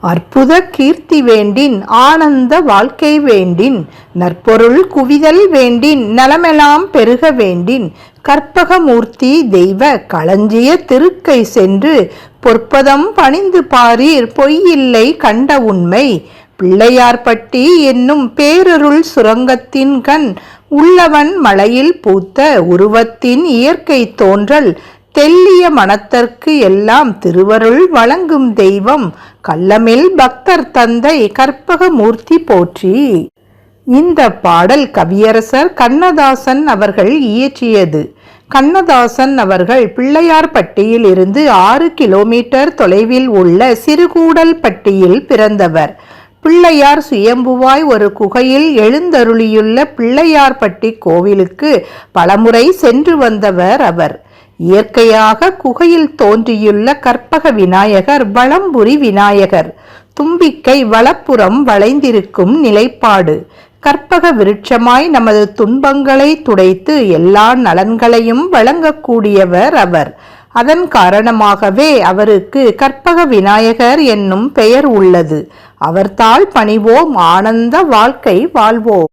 அற்புத கீர்த்தி வேண்டின் ஆனந்த வாழ்க்கை வேண்டின் நற்பொருள் குவிதல் வேண்டின் நலமெல்லாம் பெருக வேண்டின் கற்பகமூர்த்தி தெய்வ களஞ்சிய திருக்கை சென்று பொற்பதம் பணிந்து பாரீர் பொய்யில்லை கண்ட உண்மை பிள்ளையார்பட்டி என்னும் பேரருள் சுரங்கத்தின் கண் உள்ளவன் மலையில் பூத்த உருவத்தின் இயற்கை தோன்றல் தெல்லிய மனத்தற்கு எல்லாம் திருவருள் வழங்கும் தெய்வம் கள்ளமில் பக்தர் தந்தை கற்பகமூர்த்தி போற்றி. இந்த பாடல் கவியரசர் கண்ணதாசன் அவர்கள் இயற்றியது. கண்ணதாசன் அவர்கள் பிள்ளையார்பட்டியில் இருந்து 6 கிலோமீட்டர் தொலைவில் உள்ள சிறுகூடல்பட்டியில் பிறந்தவர். பிள்ளையார் சுயம்புவாய் ஒரு குகையில் எழுந்தருளியுள்ள பிள்ளையார்பட்டி கோவிலுக்கு பலமுறை சென்று வந்தவர் அவர். இயற்கையாக குகையில் தோன்றியுள்ள கற்பக விநாயகர் வலம்புரி விநாயகர். தும்பிக்கை வலப்புறம் வளைந்திருக்கும் நிலைப்பாடு. கற்பக விருட்சமாய் நமது துன்பங்களை துடைத்து எல்லா நலன்களையும் வழங்கக்கூடியவர் அவர். அதன் காரணமாகவே அவருக்கு கற்பக விநாயகர் என்னும் பெயர் உள்ளது. அவர்தாள் பணிவோம், ஆனந்த வாழ்க்கை வாழ்வோம்.